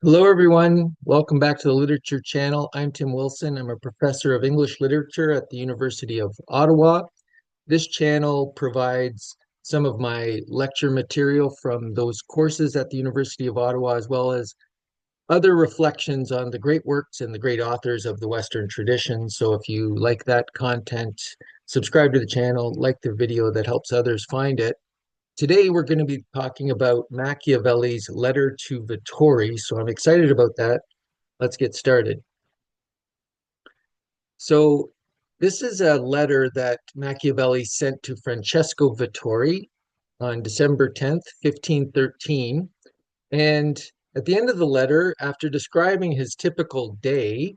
Hello, everyone. Welcome back to the Literature Channel. I'm Tim Wilson. I'm a professor of English literature at the University of Ottawa. This channel provides some of my lecture material from those courses at the University of Ottawa, as well as other reflections on the great works and the great authors of the Western tradition. So if you like that content, subscribe to the channel, like the video that helps others find it. Today, we're going to be talking about Machiavelli's letter to Vettori. So I'm excited about that. Let's get started. So, this is a letter that Machiavelli sent to Francesco Vettori on December 10th, 1513. And at the end of the letter, after describing his typical day,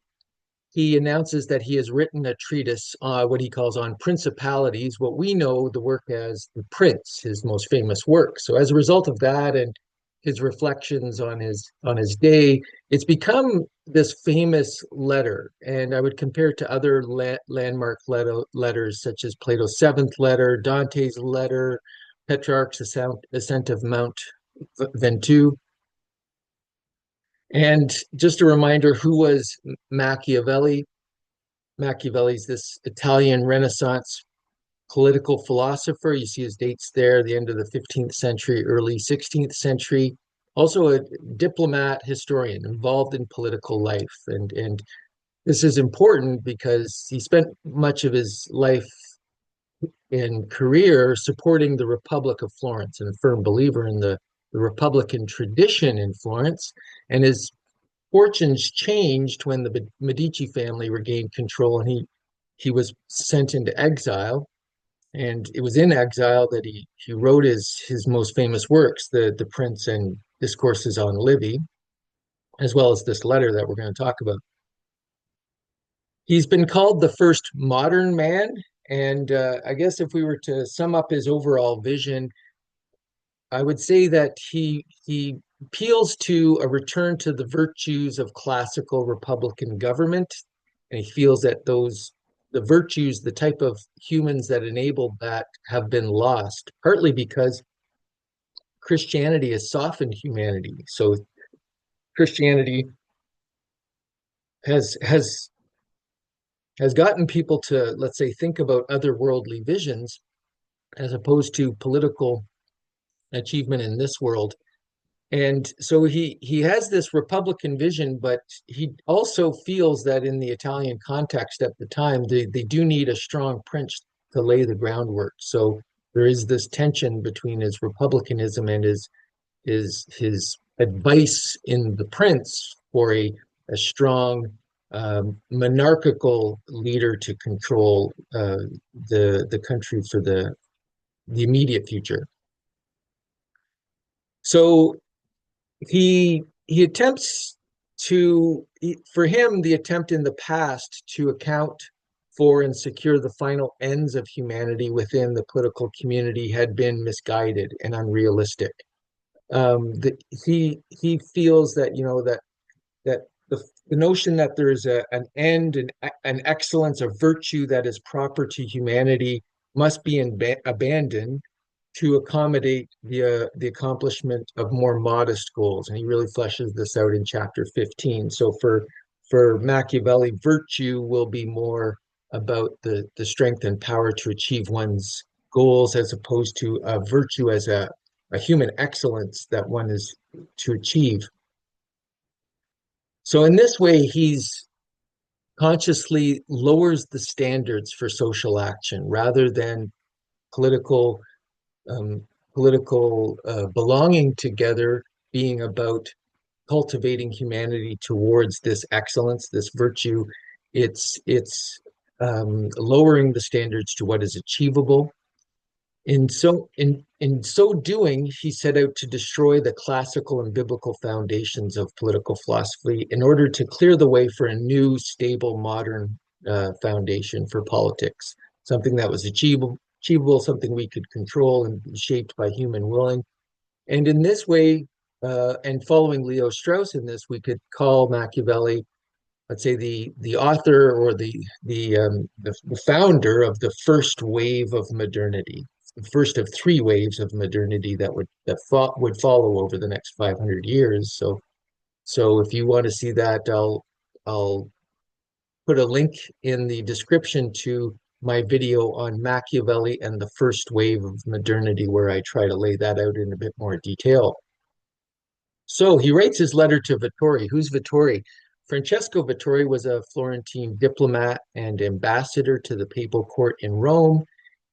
he announces that he has written a treatise, what he calls on principalities, what we know the work as the Prince, his most famous work. So as a result of that and his reflections on his day, it's become this famous letter. And I would compare it to other landmark letters such as Plato's Seventh Letter, Dante's Letter, Petrarch's Ascent of Mount Ventoux. And just a reminder, who was Machiavelli? Machiavelli's this Italian Renaissance political philosopher. You see his dates there, the end of the 15th century, early 16th century. Also a diplomat historian involved in political life. And this is important because he spent much of his life and career supporting the Republic of Florence and a firm believer in the Republican tradition in Florence. And his fortunes changed when the Medici family regained control and he was sent into exile. And it was in exile that he wrote his most famous works, the Prince and Discourses on Livy, as well as this letter that we're going to talk about. He's been called the first modern man, and I guess if we were to sum up his overall vision, I would say that he appeals to a return to the virtues of classical republican government, and he feels that the virtues, the type of humans that enabled that, have been lost, partly because Christianity has softened humanity. So Christianity has has gotten people to, let's say, think about otherworldly visions as opposed to political achievement in this world. And so he has this Republican vision, but he also feels that in the Italian context at the time, they do need a strong prince to lay the groundwork. So there is this tension between his republicanism and his advice in the prince for a strong monarchical leader to control the country for the immediate future. So he attempts for him, the attempt in the past to account for and secure the final ends of humanity within the political community had been misguided and unrealistic. He feels that, that the notion that there is an end and an excellence, a virtue that is proper to humanity, must be abandoned to accommodate the accomplishment of more modest goals. And he really fleshes this out in chapter 15. So for Machiavelli, virtue will be more about the strength and power to achieve one's goals, as opposed to virtue as a human excellence that one is to achieve. So in this way, he's consciously lowers the standards for social action rather than political um, belonging together being about cultivating humanity towards this excellence, this virtue. It's lowering the standards to what is achievable. In so doing, he set out to destroy the classical and biblical foundations of political philosophy in order to clear the way for a new, stable, modern foundation for politics, something that was achievable, something we could control and be shaped by human willing. And in this way, and following Leo Strauss in this, we could call Machiavelli, let's say, the author or the founder of the first wave of modernity, the first of three waves of modernity that would follow over the next 500 years. So if you want to see that, I'll put a link in the description to my video on Machiavelli and the first wave of modernity, where I try to lay that out in a bit more detail. So he writes his letter to Vettori. Who's Vettori? Francesco Vettori was a Florentine diplomat and ambassador to the papal court in Rome.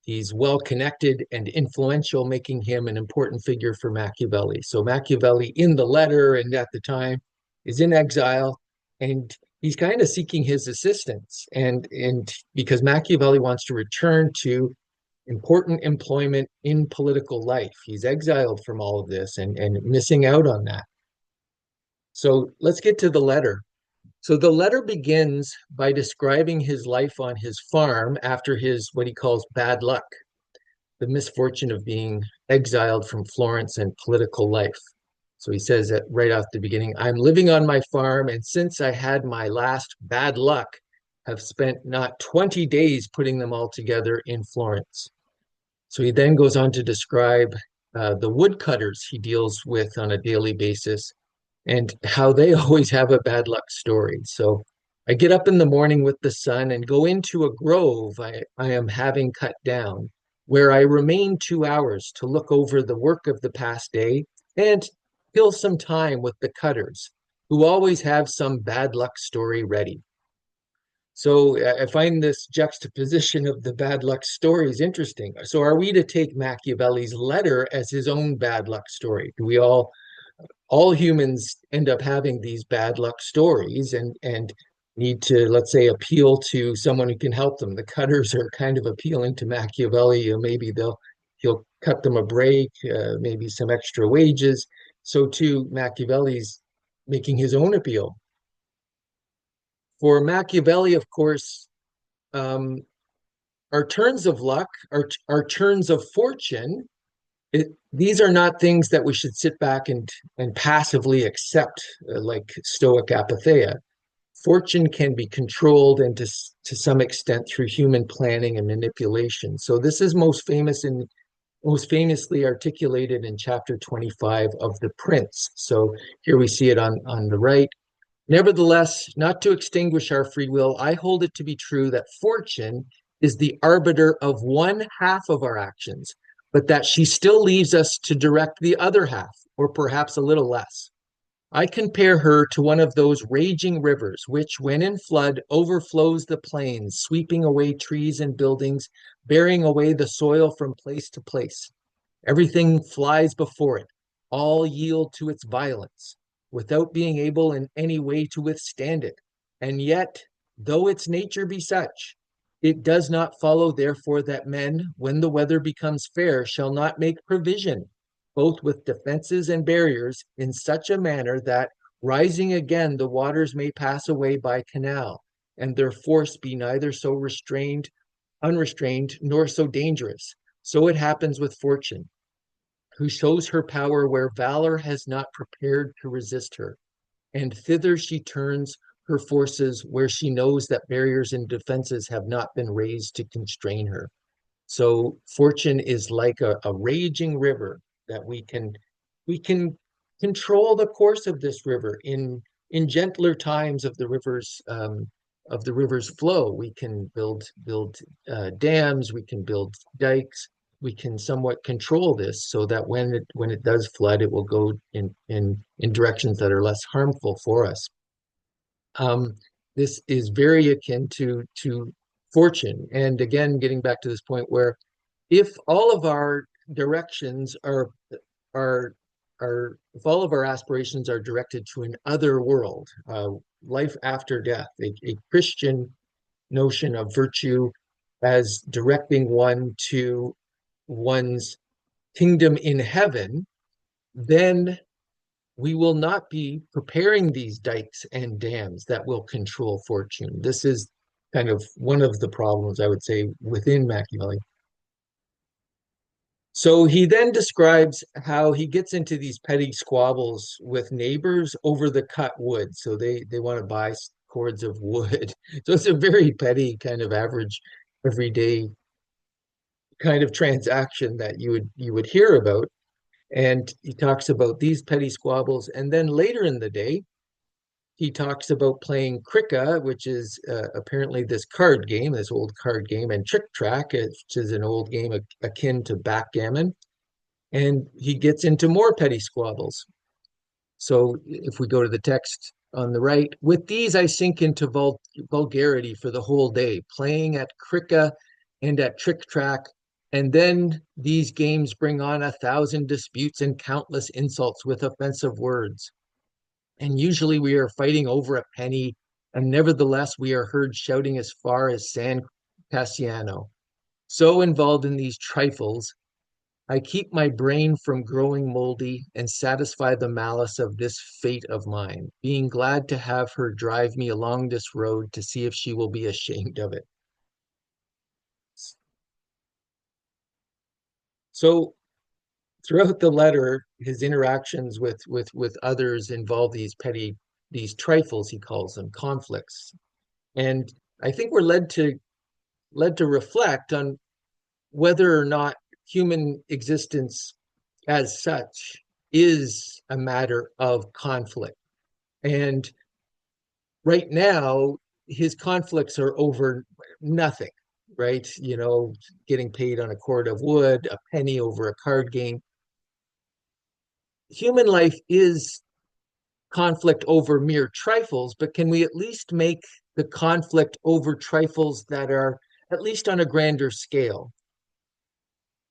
He's well connected and influential, making him an important figure for Machiavelli. So Machiavelli, in the letter and at the time, is in exile, and he's kind of seeking his assistance. And because Machiavelli wants to return to important employment in political life, he's exiled from all of this and missing out on that. So let's get to the letter. So the letter begins by describing his life on his farm after his what he calls bad luck, the misfortune of being exiled from Florence and political life. So he says that right off the beginning, I'm living on my farm, and since I had my last bad luck, have spent not 20 days putting them all together in Florence. So he then goes on to describe the woodcutters he deals with on a daily basis and how they always have a bad luck story. So I get up in the morning with the sun and go into a grove I am having cut down, where I remain 2 hours to look over the work of the past day and kill some time with the cutters, who always have some bad luck story ready. So I find this juxtaposition of the bad luck stories interesting. So are we to take Machiavelli's letter as his own bad luck story? Do we all humans end up having these bad luck stories and need to, let's say, appeal to someone who can help them? The cutters are kind of appealing to Machiavelli. Maybe he'll cut them a break, maybe some extra wages. So too, Machiavelli's making his own appeal. For Machiavelli, of course, um, our turns of luck, our turns of fortune, these are not things that we should sit back and passively accept, like Stoic apatheia. Fortune can be controlled and to some extent through human planning and manipulation. So this is most famously articulated in chapter 25 of The Prince. So here we see it on the right. Nevertheless, not to extinguish our free will, I hold it to be true that fortune is the arbiter of one half of our actions, but that she still leaves us to direct the other half, or perhaps a little less. I compare her to one of those raging rivers, which, when in flood, overflows the plains, sweeping away trees and buildings, bearing away the soil from place to place. Everything flies before it, all yield to its violence, without being able in any way to withstand it. And yet, though its nature be such, it does not follow, therefore, that men, when the weather becomes fair, shall not make provision, both with defenses and barriers, in such a manner that, rising again, the waters may pass away by canal, and their force be neither so unrestrained, nor so dangerous. So it happens with fortune, who shows her power where valor has not prepared to resist her, and thither she turns her forces where she knows that barriers and defenses have not been raised to constrain her. So fortune is like a raging river that we can control the course of this river in gentler times of the river's flow. We can build dams, we can build dikes, we can somewhat control this so that when it does flood, it will go in directions that are less harmful for us. Um, this is very akin to fortune. And again, getting back to this point where if all of our directions are if all of our aspirations are directed to an other world, life after death, a Christian notion of virtue as directing one to one's kingdom in heaven, then we will not be preparing these dikes and dams that will control fortune. This is kind of one of the problems, I would say, within Machiavelli. So he then describes how he gets into these petty squabbles with neighbors over the cut wood. So they want to buy cords of wood. So it's a very petty kind of average, everyday kind of transaction that you would hear about. And he talks about these petty squabbles. And then later in the day, he talks about playing cricket, which is apparently this card game, this old card game, and trick track, which is an old game akin to backgammon. And he gets into more petty squabbles. So if we go to the text on the right, with these I sink into vulgarity for the whole day, playing at cricket and at trick track. And then these games bring on 1,000 disputes and countless insults with offensive words. And usually we are fighting over a penny, and nevertheless we are heard shouting as far as San Cassiano. So involved in these trifles, I keep my brain from growing moldy and satisfy the malice of this fate of mine, being glad to have her drive me along this road to see if she will be ashamed of it. So throughout the letter, his interactions with others involve these trifles, he calls them, conflicts. And I think we're led to reflect on whether or not human existence as such is a matter of conflict. And right now, his conflicts are over nothing, right? Getting paid on a cord of wood, a penny over a card game. Human life is conflict over mere trifles, but can we at least make the conflict over trifles that are at least on a grander scale?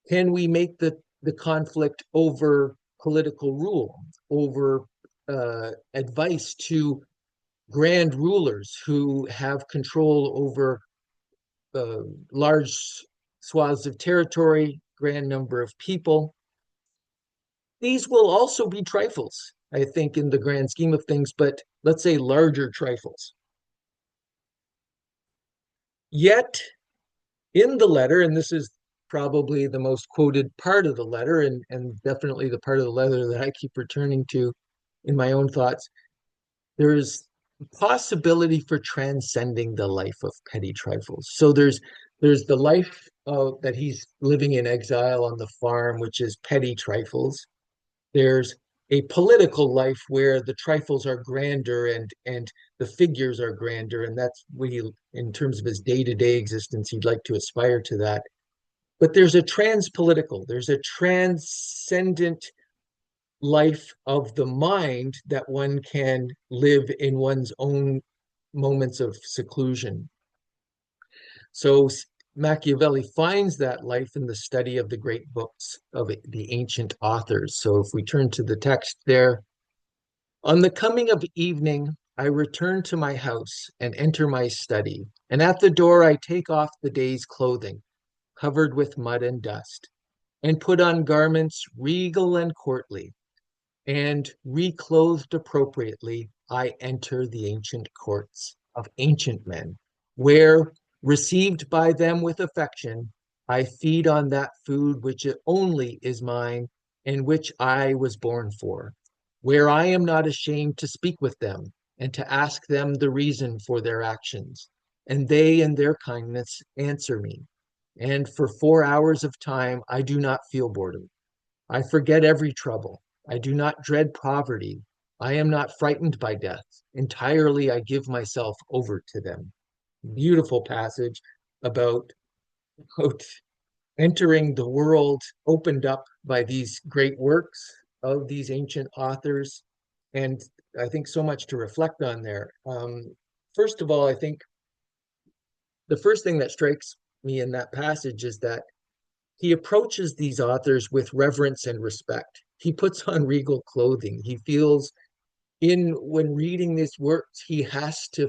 Can we make the conflict over political rule, over advice to grand rulers who have control over large swaths of territory, grand number of people? These will also be trifles, I think, in the grand scheme of things, but let's say larger trifles. Yet, in the letter, and this is probably the most quoted part of the letter, and definitely the part of the letter that I keep returning to in my own thoughts, there is possibility for transcending the life of petty trifles. So there's the life that he's living in exile on the farm, which is petty trifles. There's a political life where the trifles are grander and the figures are grander, and that's what he, in terms of his day-to-day existence, he'd like to aspire to that. But there's a transpolitical, there's a transcendent life of the mind that one can live in one's own moments of seclusion. So Machiavelli finds that life in the study of the great books of the ancient authors. So if we turn to the text there, on the coming of evening, I return to my house and enter my study, and at the door I take off the day's clothing, covered with mud and dust, and put on garments regal and courtly, and reclothed appropriately, I enter the ancient courts of ancient men, where, received by them with affection, I feed on that food which only is mine and which I was born for, where I am not ashamed to speak with them and to ask them the reason for their actions, and they in their kindness answer me. And for 4 hours of time, I do not feel boredom. I forget every trouble. I do not dread poverty. I am not frightened by death. Entirely, I give myself over to them. Beautiful passage about, about entering the world opened up by these great works of these ancient authors. And I think so much to reflect on there. First of all, I think the first thing that strikes me in that passage is that he approaches these authors with reverence and respect. He puts on regal clothing. He feels in when reading these works, he has to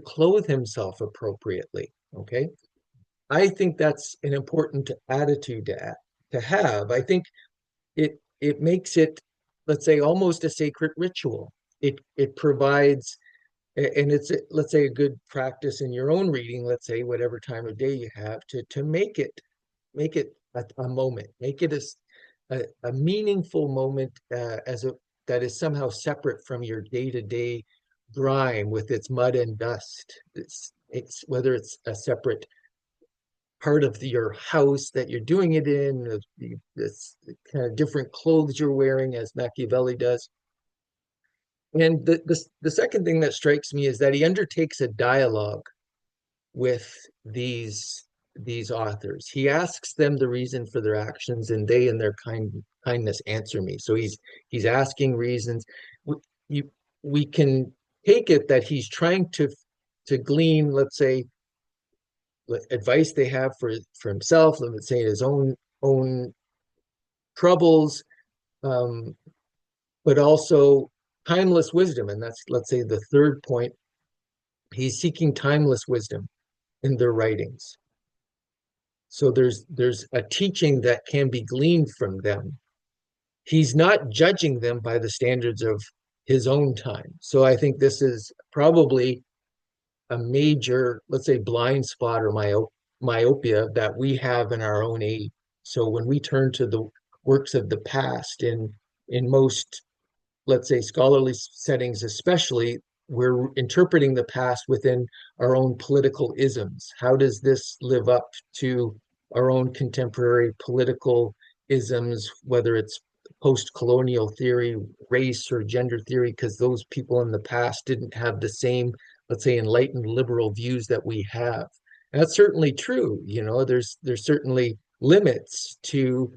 clothe himself appropriately. Okay. I think that's an important attitude to have. I think it makes it, let's say, almost a sacred ritual. It provides, and it's let's say a good practice in your own reading, let's say whatever time of day you have, to make it a moment, make it a meaningful moment, as a that is somehow separate from your day-to-day grime with its mud and dust. It's whether it's a separate part of your house that you're doing it in, this kind of different clothes you're wearing, as Machiavelli does. And the second thing that strikes me is that he undertakes a dialogue with these authors. He asks them the reason for their actions, and they, in their kindness, answer me. So he's asking reasons. We, you, we can take it that he's trying to glean, let's say, advice they have for himself, let's say his own troubles, um, but also timeless wisdom. And that's, let's say, the third point. He's seeking timeless wisdom in their writings. So there's a teaching that can be gleaned from them. He's not judging them by the standards of his own time. So I think this is probably a major, let's say, blind spot or myopia that we have in our own age. So when we turn to the works of the past in most, let's say, scholarly settings, especially, we're interpreting the past within our own political isms. How does this live up to our own contemporary political isms, whether it's post-colonial theory, race, or gender theory? Because those people in the past didn't have the same, let's say, enlightened liberal views that we have. And that's certainly true. There's certainly limits to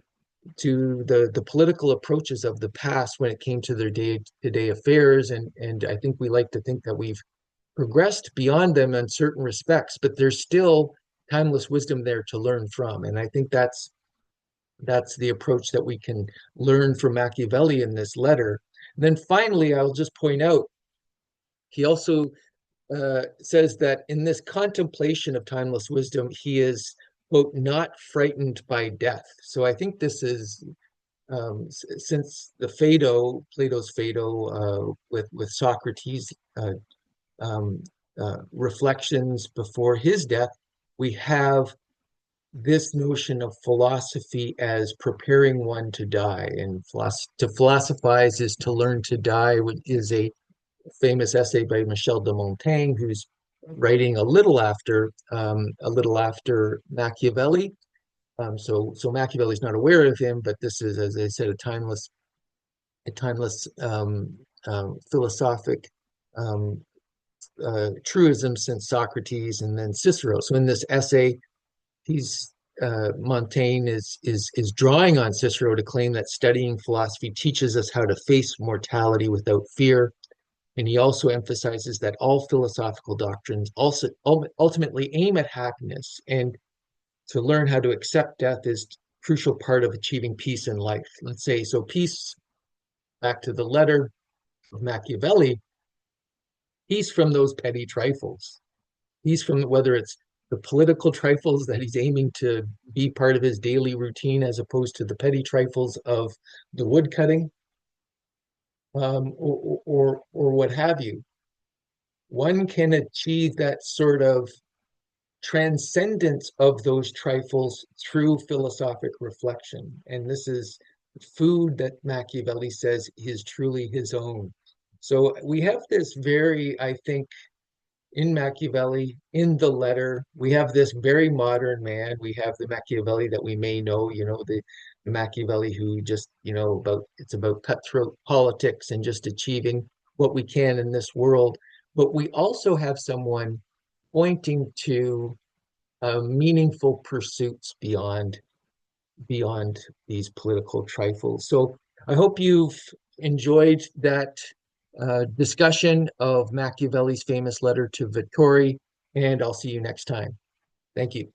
the political approaches of the past when it came to their day-to-day affairs, and I think we like to think that we've progressed beyond them in certain respects, but there's still timeless wisdom there to learn from. And I think that's the approach that we can learn from Machiavelli in this letter. And then finally, I'll just point out, he also says that in this contemplation of timeless wisdom, he is, quote, not frightened by death. So I think this is, since the Plato's Phaedo, with Socrates' um, reflections before his death, we have this notion of philosophy as preparing one to die. And to philosophize is to learn to die, which is a famous essay by Michel de Montaigne, who's writing a little after Machiavelli. So Machiavelli's not aware of him, but this is, as I said, a timeless philosophic um, truism since Socrates and then Cicero. So in this essay, he's Montaigne is drawing on Cicero to claim that studying philosophy teaches us how to face mortality without fear. And he also emphasizes that all philosophical doctrines also ultimately aim at happiness, and to learn how to accept death is a crucial part of achieving peace in life. Let's say, so peace, back to the letter of Machiavelli, peace from those petty trifles. Peace from, whether it's the political trifles that he's aiming to be part of his daily routine, as opposed to the petty trifles of the woodcutting, or what have you. One can achieve that sort of transcendence of those trifles through philosophic reflection. And this is food that Machiavelli says is truly his own. So we have this very, I think, in Machiavelli, in the letter, we have this very modern man. We have the Machiavelli that we may know, the Machiavelli who just, it's about cutthroat politics and just achieving what we can in this world. But we also have someone pointing to meaningful pursuits beyond these political trifles. So I hope you've enjoyed that discussion of Machiavelli's famous letter to Vettori, and I'll see you next time. Thank you.